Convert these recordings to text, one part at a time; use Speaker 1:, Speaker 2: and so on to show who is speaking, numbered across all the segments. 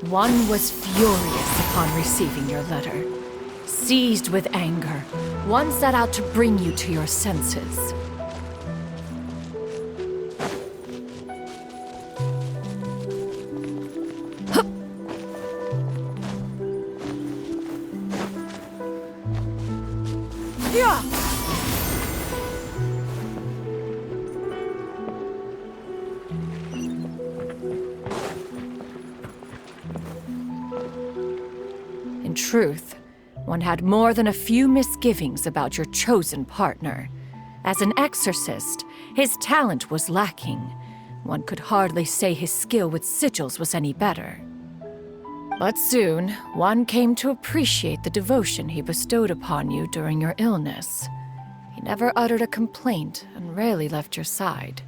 Speaker 1: One was furious upon receiving your letter. Seized with anger, one set out to bring you to your senses. In truth, one had more than a few misgivings about your chosen partner. As an exorcist, his talent was lacking. One could hardly say his skill with sigils was any better. But soon, one came to appreciate the devotion he bestowed upon you during your illness. He never uttered a complaint and rarely left your side.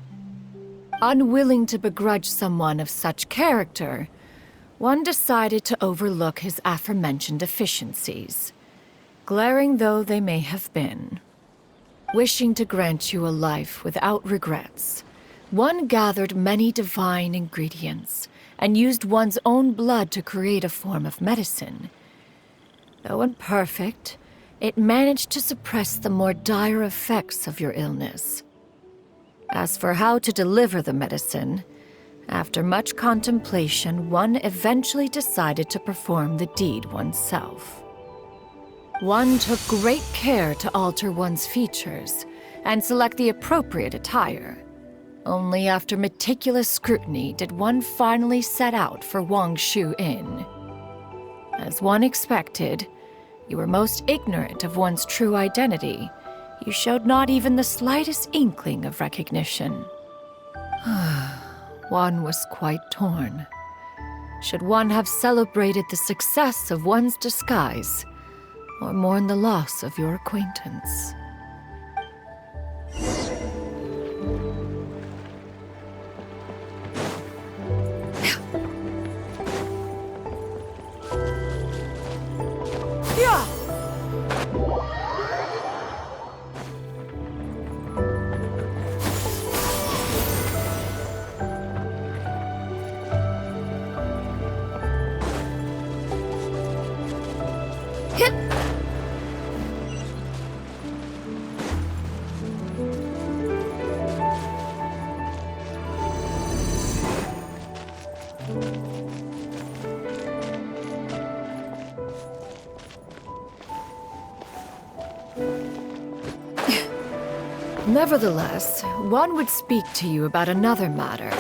Speaker 1: Unwilling to begrudge someone of such character, one decided to overlook his aforementioned deficiencies, glaring though they may have been. Wishing to grant you a life without regrets, one gathered many divine ingredients and used one's own blood to create a form of medicine. Though imperfect, it managed to suppress the more dire effects of your illness. As for how to deliver the medicine, after much contemplation, one eventually decided to perform the deed oneself. One took great care to alter one's features and select the appropriate attire. Only after meticulous scrutiny did one finally set out for Wangshu Inn. As one expected, you were most ignorant of one's true identity. You showed not even the slightest inkling of recognition. One was quite torn. Should one have celebrated the success of one's disguise, or mourn the loss of your acquaintance? Nevertheless, one would speak to you about another matter,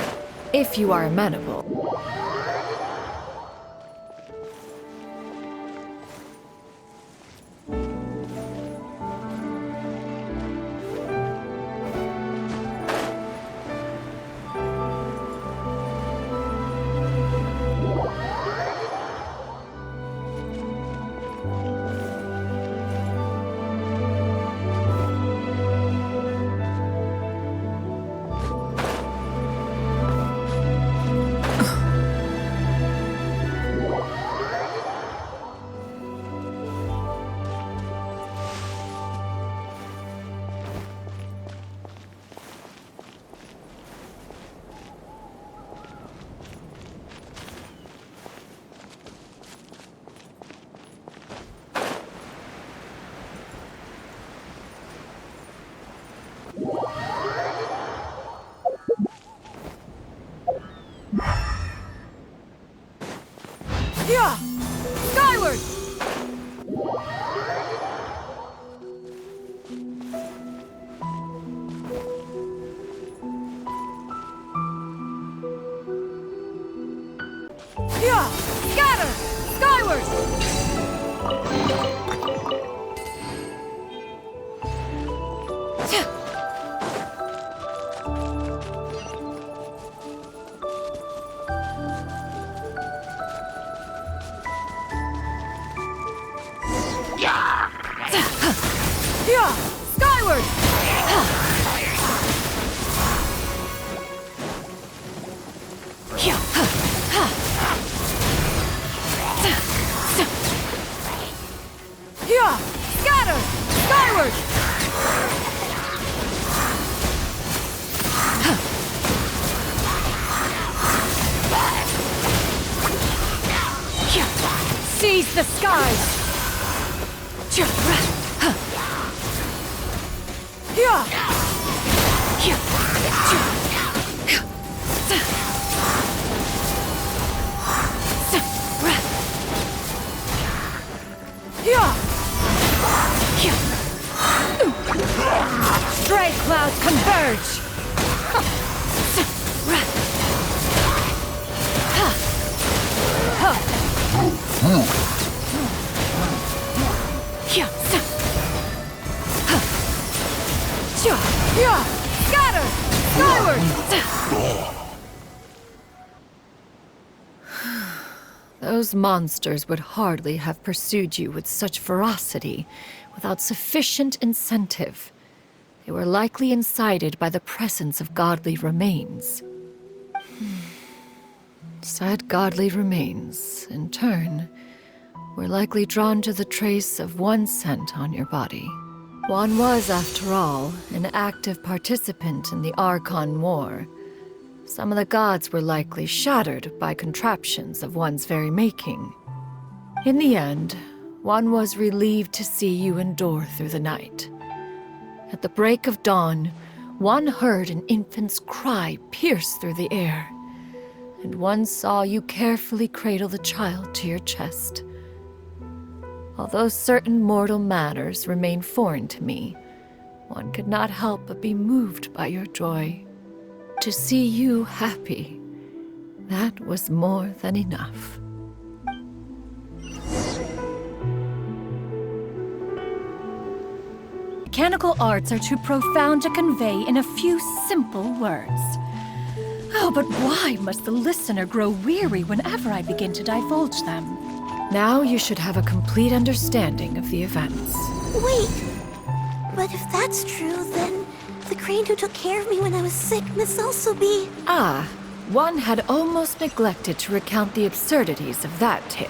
Speaker 1: if you are amenable. Skyward! Scatter! Skyward! Skyward! Scatter! Skyward! Seize the skies! Stray clouds converge! Scatter! Skyward! Those monsters would hardly have pursued you with such ferocity without sufficient incentive. They were likely incited by the presence of godly remains. Said godly remains, in turn, were likely drawn to the trace of one scent on your body. One was, after all, an active participant in the Archon War. Some of the gods were likely shattered by contraptions of one's very making. In the end, one was relieved to see you endure through the night. At the break of dawn, one heard an infant's cry pierce through the air, and one saw you carefully cradle the child to your chest. Although certain mortal manners remain foreign to me, one could not help but be moved by your joy. To see you happy, that was more than enough. Mechanical arts are too profound to convey in a few simple words. Oh, but why must the listener grow weary whenever I begin to divulge them? Now you should have a complete understanding of the events.
Speaker 2: Wait! But if that's true, then the crane who took care of me when I was sick must also be...
Speaker 1: Ah, one had almost neglected to recount the absurdities of that tale.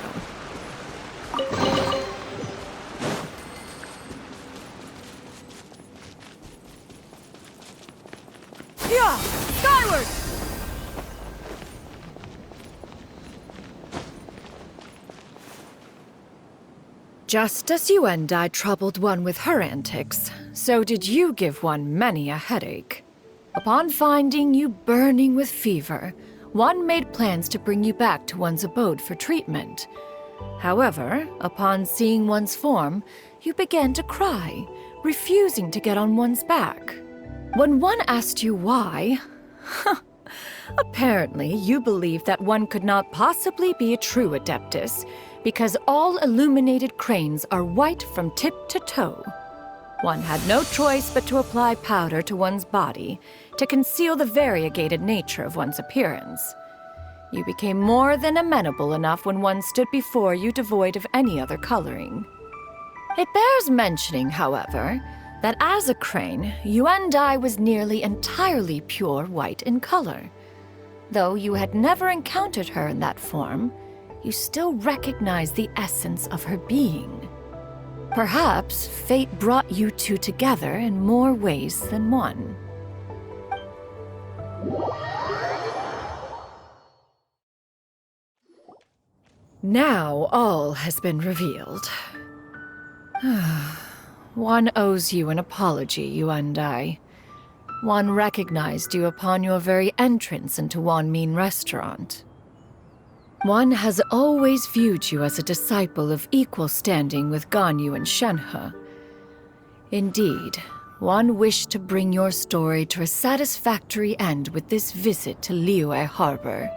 Speaker 1: Yeah! Skyward! Just as Yuandai troubled one with her antics, so did you give one many a headache. Upon finding you burning with fever, one made plans to bring you back to one's abode for treatment. However, upon seeing one's form, you began to cry, refusing to get on one's back. When one asked you why, apparently you believed that one could not possibly be a true Adeptus, because all illuminated cranes are white from tip to toe. One had no choice but to apply powder to one's body to conceal the variegated nature of one's appearance. You became more than amenable enough when one stood before you devoid of any other coloring. It bears mentioning, however, that as a crane, Yuandai was nearly entirely pure white in color. Though you had never encountered her in that form, you still recognize the essence of her being. Perhaps fate brought you two together in more ways than one. Now all has been revealed. One owes you an apology, Yuandai. One recognized you upon your very entrance into Wanmin Restaurant. One has always viewed you as a disciple of equal standing with Ganyu and Shenhe. Indeed, one wished to bring your story to a satisfactory end with this visit to Liyue Harbor.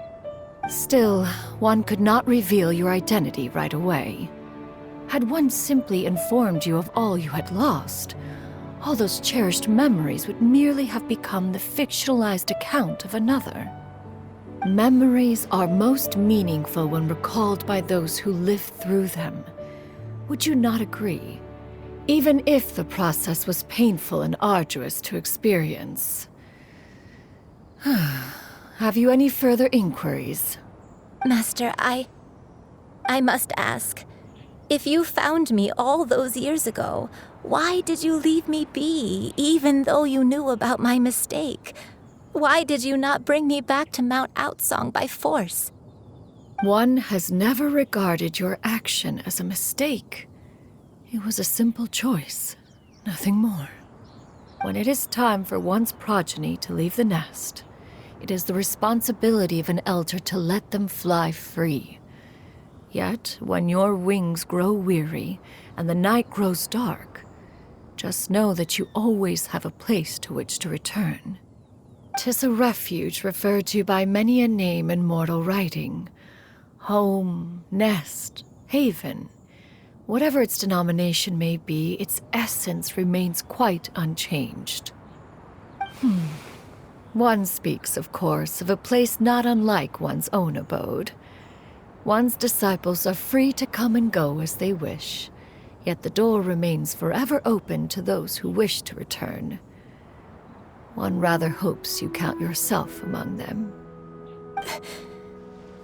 Speaker 1: Still, one could not reveal your identity right away. Had one simply informed you of all you had lost, all those cherished memories would merely have become the fictionalized account of another. Memories are most meaningful when recalled by those who lived through them. Would you not agree? Even if the process was painful and arduous to experience. Have you any further inquiries?
Speaker 2: Master, I must ask. If you found me all those years ago, why did you leave me be, even though you knew about my mistake? Why did you not bring me back to Mount Outsong by force?
Speaker 1: One has never regarded your action as a mistake. It was a simple choice, nothing more. When it is time for one's progeny to leave the nest, it is the responsibility of an elder to let them fly free. Yet, when your wings grow weary and the night grows dark, just know that you always have a place to which to return. 'Tis a refuge referred to by many a name in mortal writing. Home, nest, haven. Whatever its denomination may be, its essence remains quite unchanged. One speaks, of course, of a place not unlike one's own abode. One's disciples are free to come and go as they wish, yet the door remains forever open to those who wish to return. One rather hopes you count yourself among them.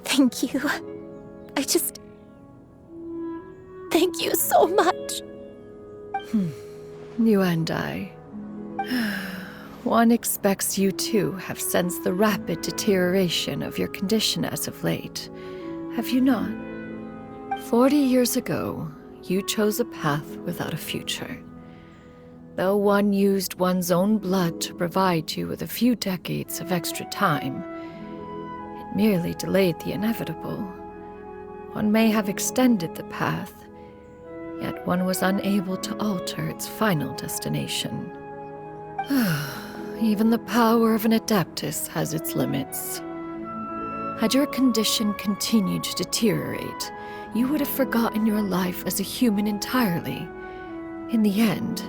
Speaker 2: Thank you. Thank you so much.
Speaker 1: Yuandai. One expects you too have sensed the rapid deterioration of your condition as of late, have you not? 40 years ago, you chose a path without a future. Though one used one's own blood to provide you with a few decades of extra time, it merely delayed the inevitable. One may have extended the path, yet one was unable to alter its final destination. Even the power of an adeptus has its limits. Had your condition continued to deteriorate, you would have forgotten your life as a human entirely. In the end,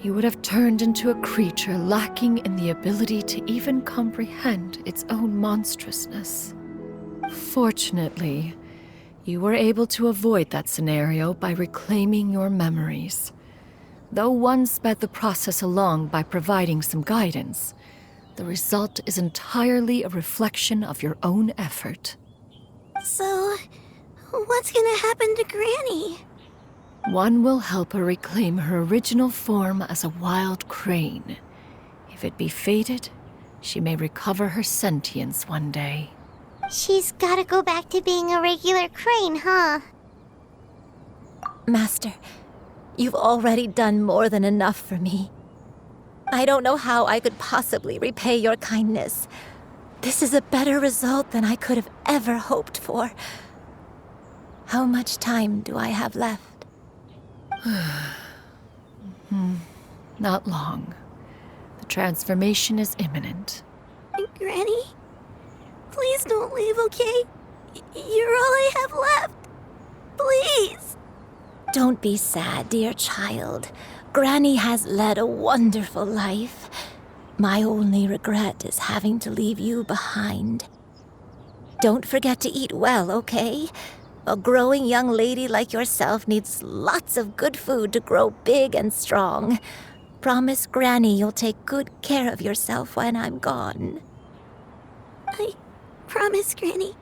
Speaker 1: you would have turned into a creature lacking in the ability to even comprehend its own monstrousness. Fortunately, you were able to avoid that scenario by reclaiming your memories. Though one sped the process along by providing some guidance, the result is entirely a reflection of your own effort.
Speaker 2: So, what's gonna happen to Granny?
Speaker 1: One will help her reclaim her original form as a wild crane. If it be fated, she may recover her sentience one day.
Speaker 3: She's gotta go back to being a regular crane, huh?
Speaker 2: Master, you've already done more than enough for me. I don't know how I could possibly repay your kindness. This is a better result than I could have ever hoped for. How much time do I have left?
Speaker 1: Not long. The transformation is imminent.
Speaker 2: Granny? Please don't leave, okay? You're all I have left. Please. Don't be sad, dear child. Granny has led a wonderful life. My only regret is having to leave you behind. Don't forget to eat well, okay? A growing young lady like yourself needs lots of good food to grow big and strong. Promise Granny you'll take good care of yourself when I'm gone. I promise, Granny.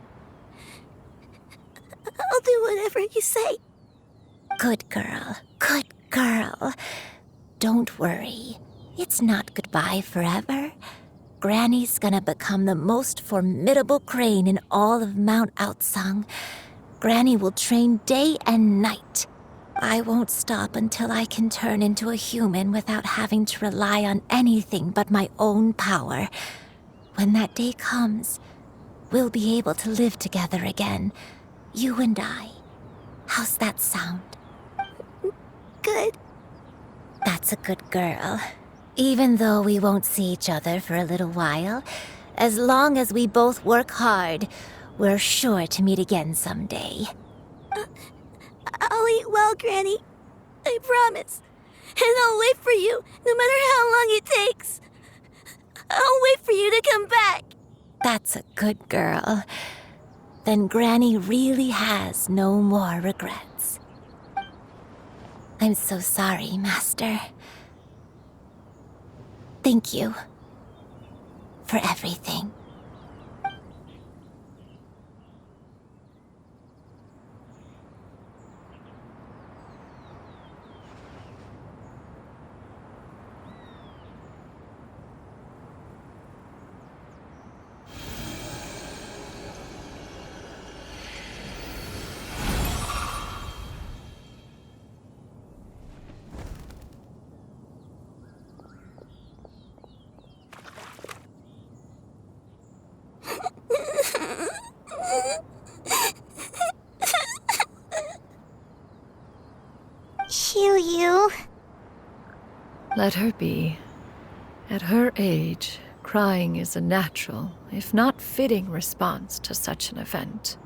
Speaker 2: I'll do whatever you say. Good girl, good girl. Don't worry. It's not goodbye forever. Granny's gonna become the most formidable crane in all of Mount Outsung. Granny will train day and night. I won't stop until I can turn into a human without having to rely on anything but my own power. When that day comes, we'll be able to live together again, you and I. How's that sound? Good. That's a good girl. Even though we won't see each other for a little while, as long as we both work hard, we're sure to meet again someday. I'll eat well, Granny. I promise. And I'll wait for you, no matter how long it takes. I'll wait for you to come back. That's a good girl. Then Granny really has no more regrets. I'm so sorry, Master. Thank you for everything.
Speaker 3: Shuyu.
Speaker 1: Let her be. At her age, crying is a natural, if not fitting, response to such an event.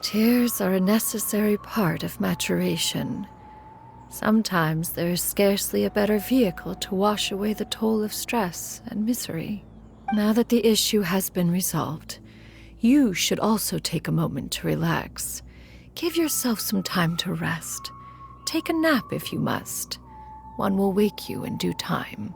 Speaker 1: Tears are a necessary part of maturation. Sometimes there is scarcely a better vehicle to wash away the toll of stress and misery. Now that the issue has been resolved, you should also take a moment to relax. Give yourself some time to rest. Take a nap if you must. One will wake you in due time.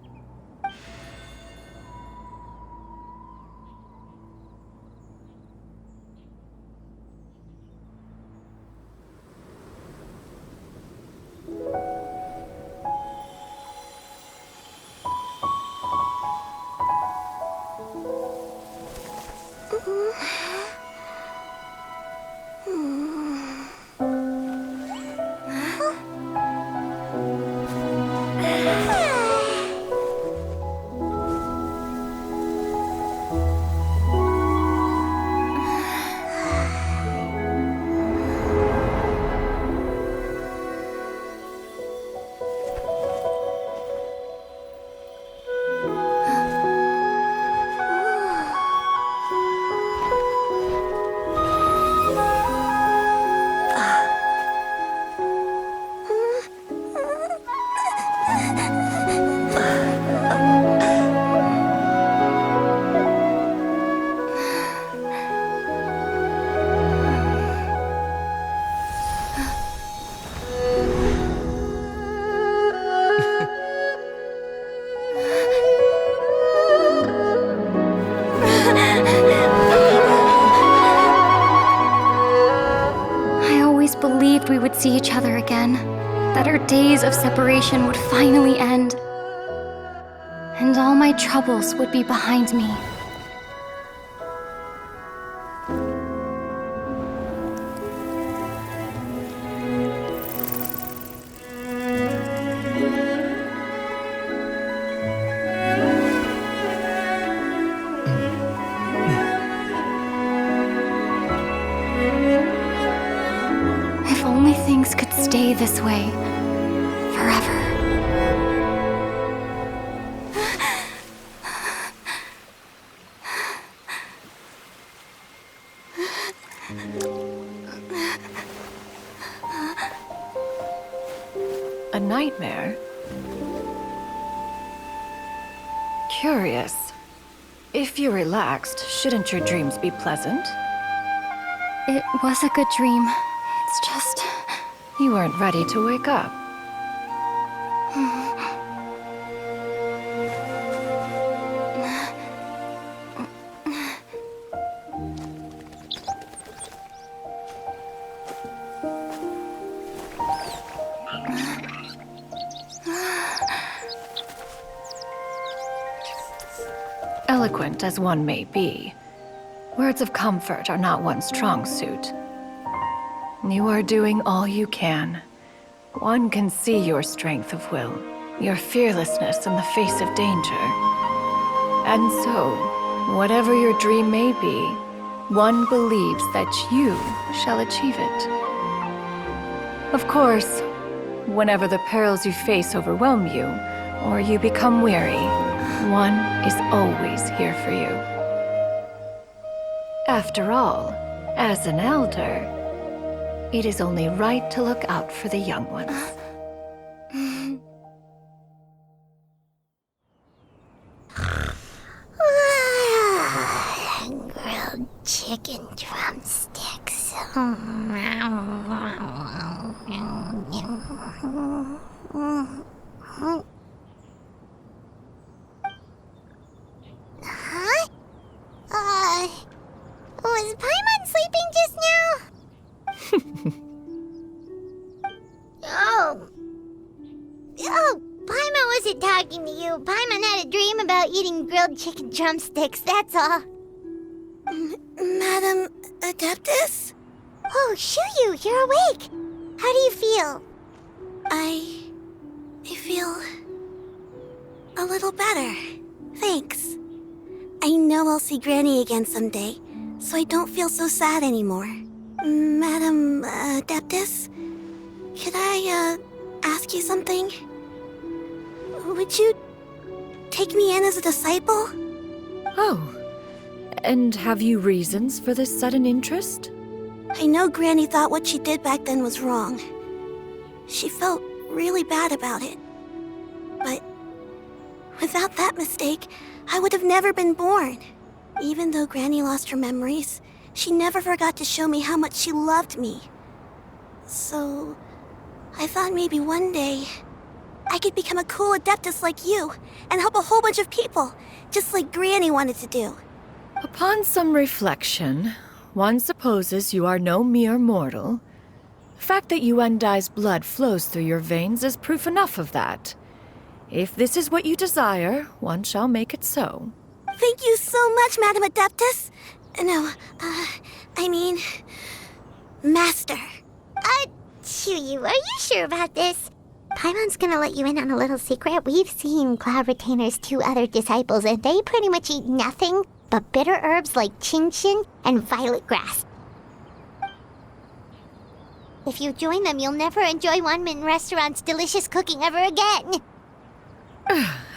Speaker 4: Believed we would see each other again, that our days of separation would finally end, and all my troubles would be behind me. Things could stay this way forever.
Speaker 1: A nightmare? Curious. If you're relaxed, shouldn't your dreams be pleasant?
Speaker 4: It was a good dream. It's just...
Speaker 1: You weren't ready to wake up. Eloquent as one may be, words of comfort are not one's strong suit. You are doing all you can. One can see your strength of will, your fearlessness in the face of danger. And so, whatever your dream may be, one believes that you shall achieve it. Of course, whenever the perils you face overwhelm you, or you become weary, one is always here for you. After all, as an elder, it is only right to look out for the young ones.
Speaker 3: Grilled chicken drumsticks. Huh? Was Paimon sleeping just now? Oh, Paimon wasn't talking to you. Paimon had a dream about eating grilled chicken drumsticks, that's all. Madam Adeptus? Oh, Shuyu, you're awake. How do you feel? I feel a little better. Thanks. I know I'll see Granny again someday, so I don't feel so sad anymore. Madam Adeptus? Could I, ask you something? Would you take me in as a disciple?
Speaker 1: Oh, and have you reasons for this sudden interest?
Speaker 3: I know Granny thought what she did back then was wrong. She felt really bad about it. But without that mistake, I would have never been born. Even though Granny lost her memories, she never forgot to show me how much she loved me. So, I thought maybe one day I could become a cool adeptus like you and help a whole bunch of people, just like Granny wanted to do.
Speaker 1: Upon some reflection, one supposes you are no mere mortal. The fact that Yuandai's blood flows through your veins is proof enough of that. If this is what you desire, one shall make it so.
Speaker 3: Thank you so much, Madam Adeptus. No, I mean, Master.
Speaker 5: Shuyu, are you sure about this? Paimon's gonna let you in on a little secret. We've seen Cloud Retainer's 2 other disciples, and they pretty much eat nothing but bitter herbs like Genshin and violet grass. If you join them, you'll never enjoy Wanmin Restaurant's delicious cooking ever again.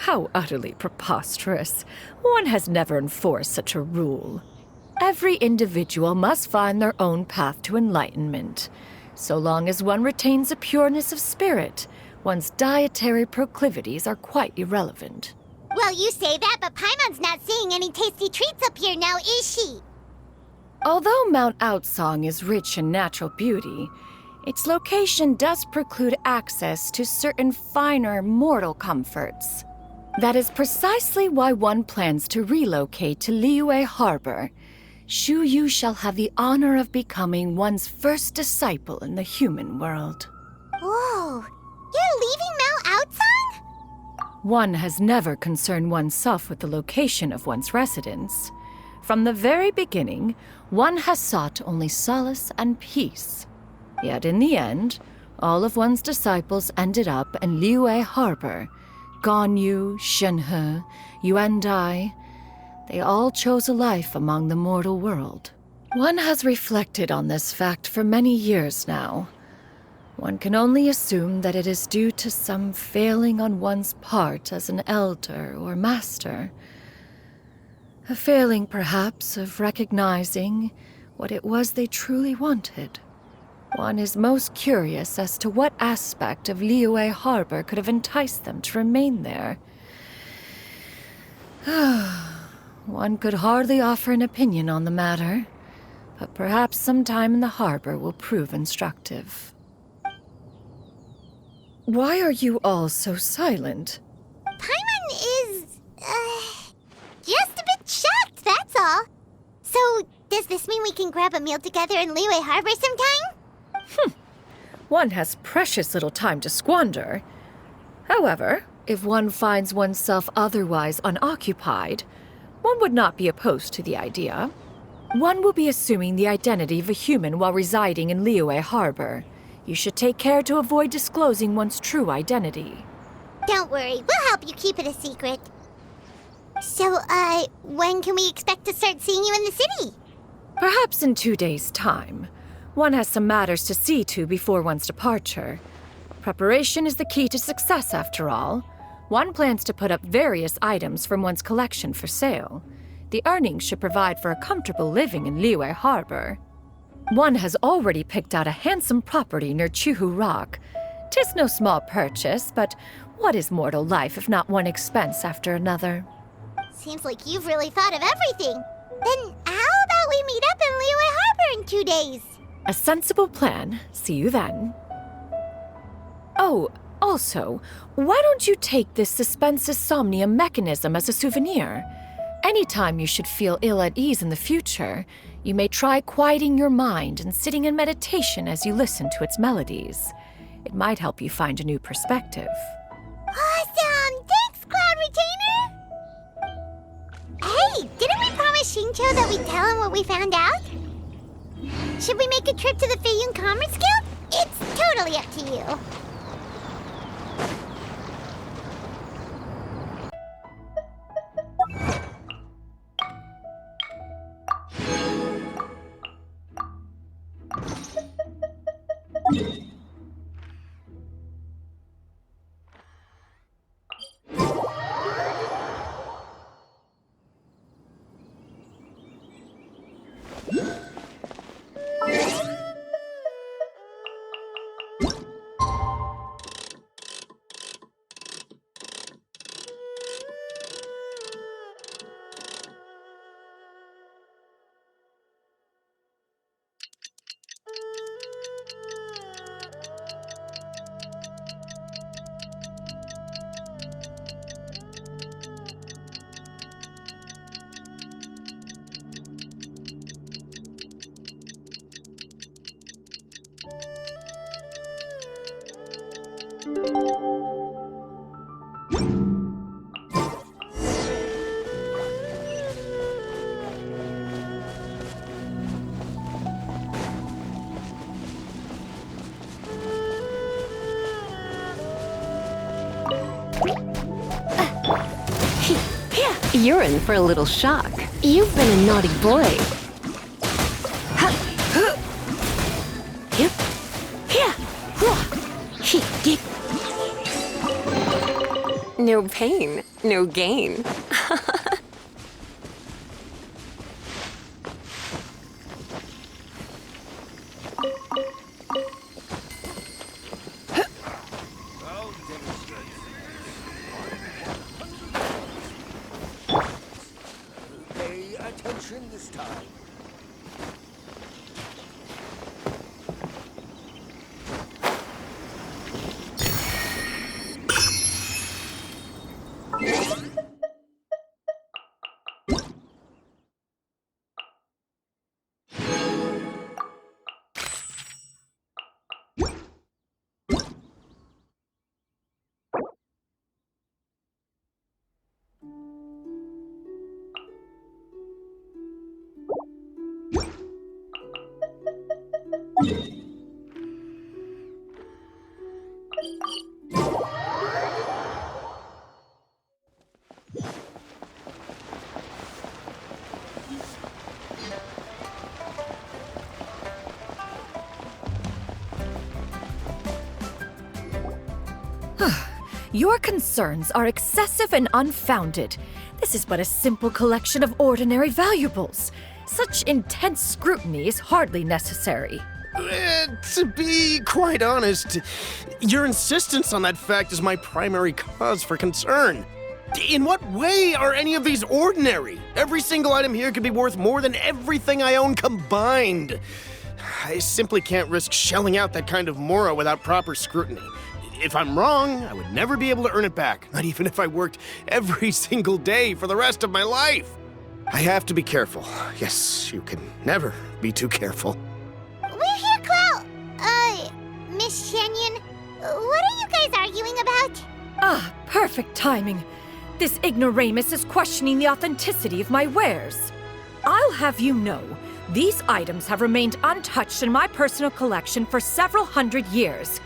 Speaker 1: How utterly preposterous. One has never enforced such a rule. Every individual must find their own path to enlightenment. So long as one retains a pureness of spirit, one's dietary proclivities are quite irrelevant.
Speaker 5: Well, you say that, but Paimon's not seeing any tasty treats up here now, is she?
Speaker 1: Although Mount Outsong is rich in natural beauty, its location does preclude access to certain finer mortal comforts. That is precisely why one plans to relocate to Liyue Harbor. Shuyu shall have the honor of becoming one's first disciple in the human world.
Speaker 5: Whoa, you're leaving Mount Outsong?
Speaker 1: One has never concerned oneself with the location of one's residence. From the very beginning, one has sought only solace and peace. Yet in the end, all of one's disciples ended up in Liyue Harbor. Ganyu, Shenhe, Yuandai, they all chose a life among the mortal world. One has reflected on this fact for many years now. One can only assume that it is due to some failing on one's part as an elder or master. A failing, perhaps, of recognizing what it was they truly wanted. One is most curious as to what aspect of Liyue Harbor could have enticed them to remain there. One could hardly offer an opinion on the matter, but perhaps some time in the harbor will prove instructive. Why are you all so silent?
Speaker 5: Paimon is, just a bit shocked, that's all. So, does this mean we can grab a meal together in Liyue Harbor sometime?
Speaker 1: One has precious little time to squander. However, if one finds oneself otherwise unoccupied, one would not be opposed to the idea. One will be assuming the identity of a human while residing in Liyue Harbor. You should take care to avoid disclosing one's true identity.
Speaker 5: Don't worry, we'll help you keep it a secret. So, when can we expect to start seeing you in the city?
Speaker 1: Perhaps in 2 days' time. One has some matters to see to before one's departure. Preparation is the key to success, after all. One plans to put up various items from one's collection for sale. The earnings should provide for a comfortable living in Liyue Harbor. One has already picked out a handsome property near Chuhu Rock. 'Tis no small purchase, but what is mortal life if not one expense after another?
Speaker 5: Seems like you've really thought of everything. Then how about we meet up in Liyue Harbor in 2 days?
Speaker 1: A sensible plan. See you then. Oh, also, why don't you take this suspensus somnium mechanism as a souvenir? Anytime you should feel ill at ease in the future, you may try quieting your mind and sitting in meditation as you listen to its melodies. It might help you find a new perspective.
Speaker 5: Awesome! Thanks, Cloud Retainer! Hey, didn't we promise Shincho that we'd tell him what we found out? Should we make a trip to the Xianyun Commerce Guild? It's totally up to you.
Speaker 6: You're in for a little shock. You've been a naughty boy. No pain, no gain.
Speaker 7: Pay attention this time.
Speaker 1: Your concerns are excessive and unfounded. This is but a simple collection of ordinary valuables. Such intense scrutiny is hardly necessary.
Speaker 8: To be quite honest, your insistence on that fact is my primary cause for concern. In what way are any of these ordinary? Every single item here could be worth more than everything I own combined. I simply can't risk shelling out that kind of mora without proper scrutiny. If I'm wrong, I would never be able to earn it back, not even if I worked every single day for the rest of my life. I have to be careful. Yes, you can never be too careful.
Speaker 5: We're here, Clow. Miss Xianyun, what are you guys arguing about?
Speaker 1: Ah, perfect timing. This ignoramus is questioning the authenticity of my wares. I'll have you know, these items have remained untouched in my personal collection for several hundred years.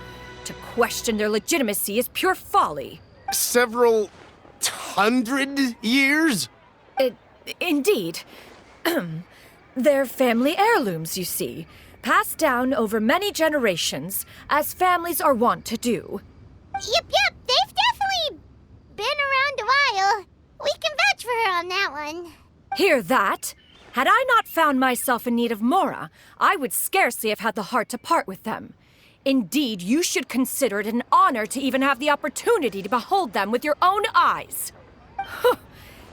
Speaker 1: To question their legitimacy is pure folly.
Speaker 8: Several hundred years?
Speaker 1: Indeed. They're family heirlooms, you see, passed down over many generations, as families are wont to do.
Speaker 5: Yep, they've definitely been around a while. We can vouch for her on that one.
Speaker 1: Hear that? Had I not found myself in need of mora, I would scarcely have had the heart to part with them. Indeed, you should consider it an honor to even have the opportunity to behold them with your own eyes.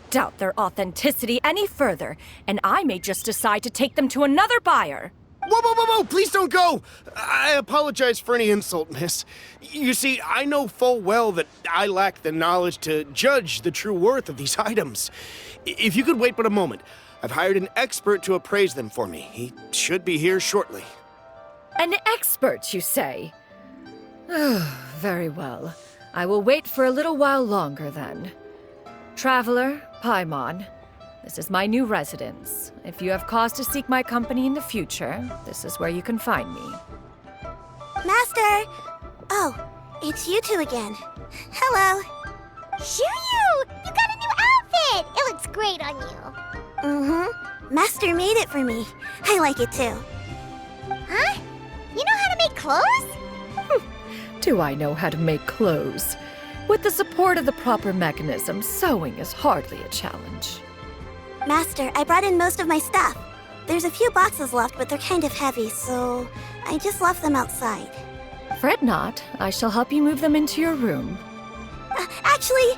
Speaker 1: Doubt their authenticity any further, and I may just decide to take them to another buyer.
Speaker 8: Whoa, please don't go! I apologize for any insult, miss. You see, I know full well that I lack the knowledge to judge the true worth of these items. If you could wait but a moment, I've hired an expert to appraise them for me. He should be here shortly.
Speaker 1: An expert, you say? Very well. I will wait for a little while longer, then. Traveler, Paimon, this is my new residence. If you have cause to seek my company in the future, this is where you can find me.
Speaker 3: Master! Oh, it's you two again. Hello.
Speaker 5: Shuyu! You got a new outfit! It looks great on you.
Speaker 3: Mm-hmm. Master made it for me. I like it too.
Speaker 5: Huh? You know how to make clothes?
Speaker 1: Do I know how to make clothes? With the support of the proper mechanism, sewing is hardly a challenge.
Speaker 3: Master, I brought in most of my stuff. There's a few boxes left, but they're kind of heavy, so I just left them outside.
Speaker 1: Fret not. I shall help you move them into your room.
Speaker 3: Actually,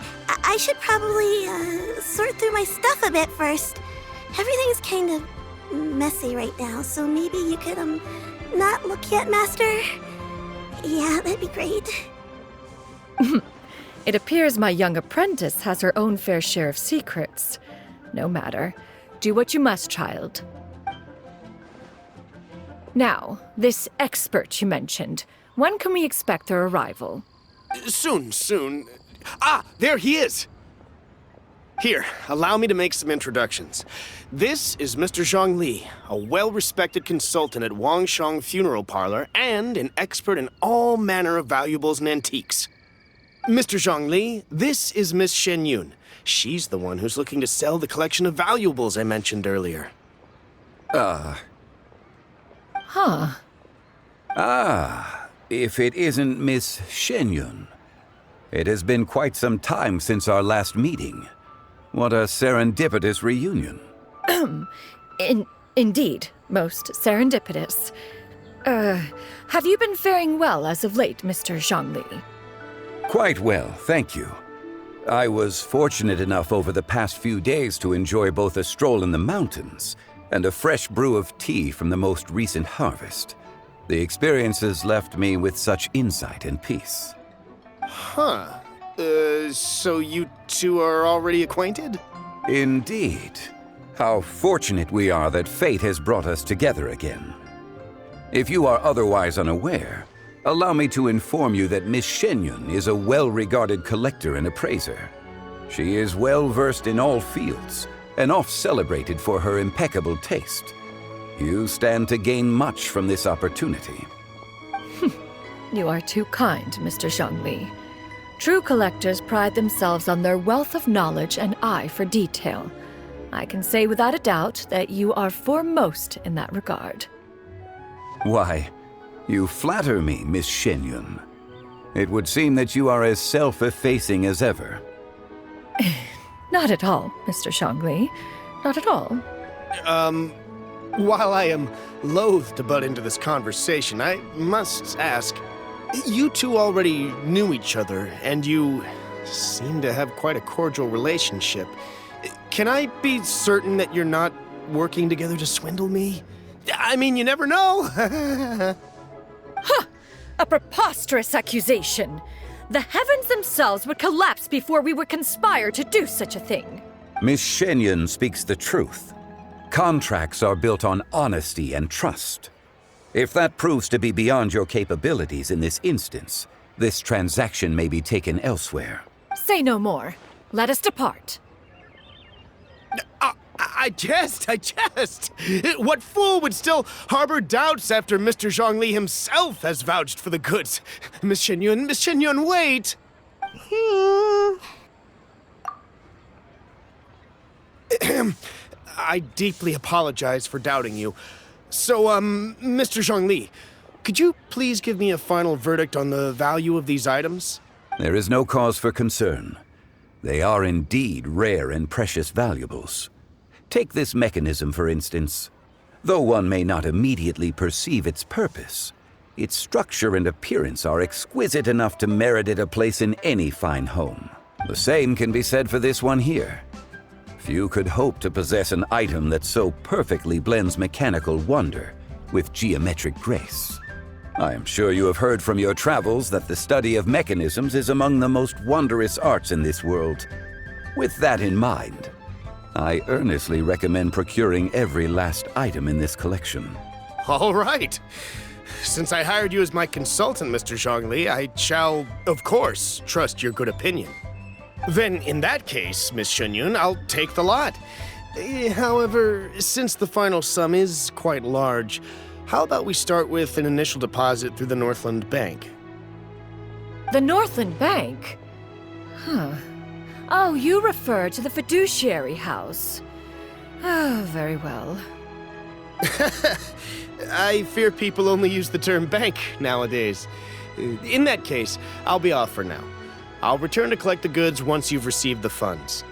Speaker 3: I should probably sort through my stuff a bit first. Everything's kind of messy right now, so maybe you could, not look yet, Master? Yeah, that'd be great.
Speaker 1: It appears my young apprentice has her own fair share of secrets. No matter. Do what you must, child. Now, this expert you mentioned, when can we expect their arrival?
Speaker 8: Soon. Ah, there he is! Here, allow me to make some introductions. This is Mr. Zhongli, a well-respected consultant at Wangshang Funeral Parlor and an expert in all manner of valuables and antiques. Mr. Zhongli, this is Miss Xianyun. She's the one who's looking to sell the collection of valuables I mentioned earlier.
Speaker 1: Huh.
Speaker 9: If it isn't Miss Xianyun. It has been quite some time since our last meeting. What a serendipitous reunion.
Speaker 1: Indeed, most serendipitous. Have you been faring well as of late, Mr. Zhongli?
Speaker 9: Quite well, thank you. I was fortunate enough over the past few days to enjoy both a stroll in the mountains and a fresh brew of tea from the most recent harvest. The experiences left me with such insight and peace.
Speaker 8: Huh. So you two are already acquainted?
Speaker 9: Indeed. How fortunate we are that fate has brought us together again. If you are otherwise unaware, allow me to inform you that Miss Xianyun is a well-regarded collector and appraiser. She is well-versed in all fields, and oft-celebrated for her impeccable taste. You stand to gain much from this opportunity.
Speaker 1: You are too kind, Mr. Zhongli. True collectors pride themselves on their wealth of knowledge and eye for detail. I can say without a doubt that you are foremost in that regard.
Speaker 9: Why, you flatter me, Miss Xianyun. It would seem that you are as self-effacing as ever.
Speaker 1: Not at all, Mr. Zhongli. Not at all.
Speaker 8: While I am loath to butt into this conversation, I must ask, you two already knew each other, and you seem to have quite a cordial relationship. Can I be certain that you're not working together to swindle me? I mean, you never know.
Speaker 1: Ha! A preposterous accusation. The heavens themselves would collapse before we would conspire to do such a thing.
Speaker 9: Miss Xianyun speaks the truth. Contracts are built on honesty and trust. If that proves to be beyond your capabilities in this instance, this transaction may be taken elsewhere.
Speaker 1: Say no more. Let us depart.
Speaker 8: I jest. What fool would still harbor doubts after Mr. Zhongli himself has vouched for the goods? Miss Xianyun, wait! I deeply apologize for doubting you. So, Mr. Zhongli, could you please give me a final verdict on the value of these items?
Speaker 9: There is no cause for concern. They are indeed rare and precious valuables. Take this mechanism, for instance. Though one may not immediately perceive its purpose, its structure and appearance are exquisite enough to merit it a place in any fine home. The same can be said for this one here. Few could hope to possess an item that so perfectly blends mechanical wonder with geometric grace. I am sure you have heard from your travels that the study of mechanisms is among the most wondrous arts in this world. With that in mind, I earnestly recommend procuring every last item in this collection.
Speaker 8: All right. Since I hired you as my consultant, Mr. Zhongli, I shall, of course, trust your good opinion. Then, in that case, Miss Xianyun, I'll take the lot. However, since the final sum is quite large, how about we start with an initial deposit through the Northland Bank?
Speaker 1: The Northland Bank? Huh. Oh, you refer to the fiduciary house. Oh, very well.
Speaker 8: I fear people only use the term bank nowadays. In that case, I'll be off for now. I'll return to collect the goods once you've received the funds.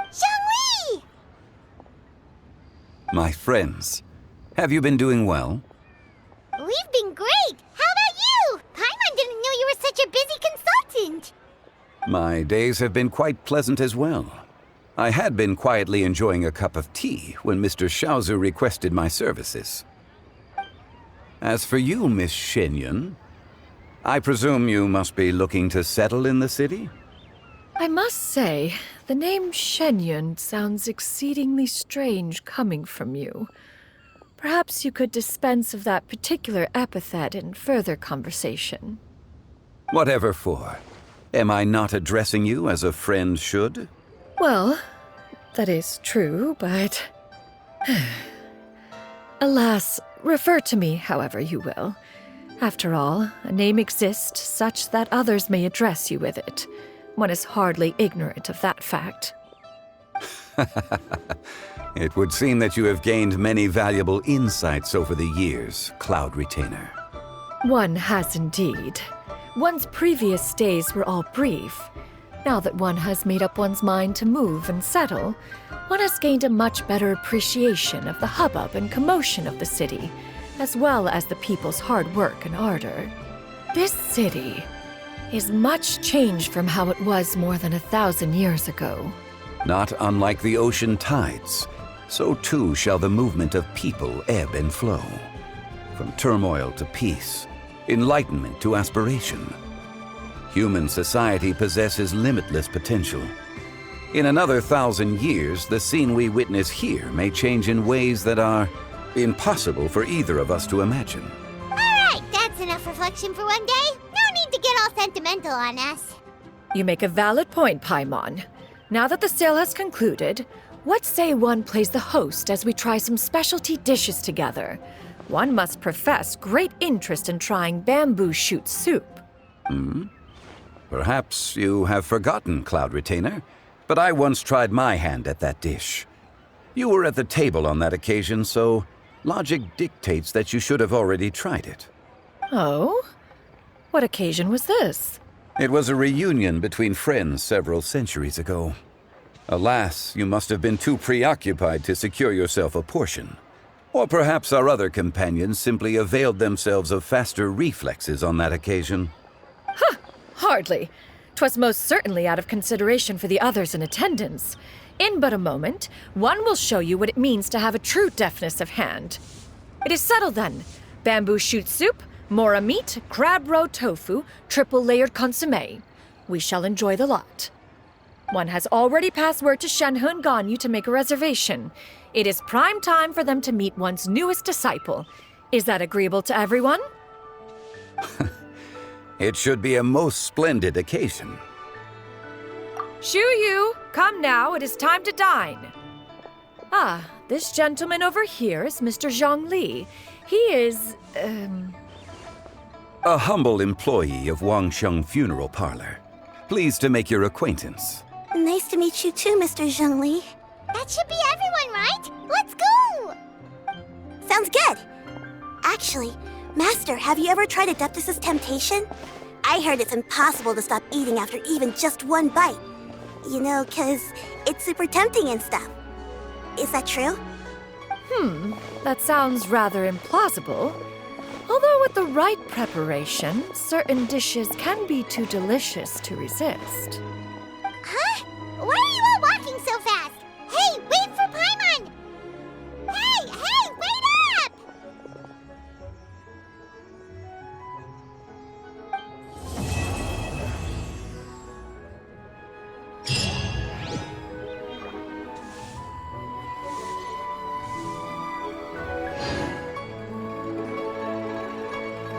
Speaker 5: Xiangli!
Speaker 9: My friends, have you been doing well?
Speaker 5: We've been great! How about you? Paimon didn't know you were such a busy consultant!
Speaker 9: My days have been quite pleasant as well. I had been quietly enjoying a cup of tea when Mr. Xiaozu requested my services. As for you, Miss Xianyun, I presume you must be looking to settle in the city?
Speaker 1: I must say, the name Xianyun sounds exceedingly strange coming from you. Perhaps you could dispense of that particular epithet in further conversation.
Speaker 9: Whatever for. Am I not addressing you as a friend should?
Speaker 1: Well, that is true, but... Alas, refer to me however you will. After all, a name exists such that others may address you with it. One is hardly ignorant of that fact.
Speaker 9: It would seem that you have gained many valuable insights over the years, Cloud Retainer.
Speaker 1: One has indeed. One's previous days were all brief. Now that one has made up one's mind to move and settle, one has gained a much better appreciation of the hubbub and commotion of the city, as well as the people's hard work and ardor. This city is much changed from how it was more than 1,000 years ago.
Speaker 9: Not unlike the ocean tides, so too shall the movement of people ebb and flow. From turmoil to peace, enlightenment to aspiration. Human society possesses limitless potential. In another 1,000 years, the scene we witness here may change in ways that are impossible for either of us to imagine.
Speaker 5: Alright, that's enough reflection for one day. No need to get all sentimental on us.
Speaker 1: You make a valid point, Paimon. Now that the sale has concluded, what say one plays the host as we try some specialty dishes together? One must profess great interest in trying bamboo shoot soup.
Speaker 9: Perhaps you have forgotten, Cloud Retainer, but I once tried my hand at that dish. You were at the table on that occasion, so logic dictates that you should have already tried it.
Speaker 1: Oh? What occasion was this?
Speaker 9: It was a reunion between friends several centuries ago. Alas, you must have been too preoccupied to secure yourself a portion. Or perhaps our other companions simply availed themselves of faster reflexes on that occasion.
Speaker 1: Hardly. 'Twas most certainly out of consideration for the others in attendance. In but a moment, one will show you what it means to have a true deftness of hand. It is settled then. Bamboo shoot soup, mora meat, crab roe tofu, triple-layered consommé. We shall enjoy the lot. One has already passed word to Xianyun and Ganyu to make a reservation. It is prime time for them to meet one's newest disciple. Is that agreeable to everyone?
Speaker 9: It should be a most splendid occasion.
Speaker 1: Shuyu, come now, it is time to dine. Ah, this gentleman over here is Mr. Zhongli. He is,
Speaker 9: A humble employee of Wangsheng Funeral Parlor. Pleased to make your acquaintance.
Speaker 3: Nice to meet you too, Mr. Zhongli.
Speaker 5: That should be everyone, right? Let's go!
Speaker 3: Sounds good. Actually, Master, have you ever tried Adeptus' temptation? I heard it's impossible to stop eating after even just one bite. You know, 'cause it's super tempting and stuff. Is that true?
Speaker 1: That sounds rather implausible. Although with the right preparation, certain dishes can be too delicious to resist.
Speaker 5: Huh? What are you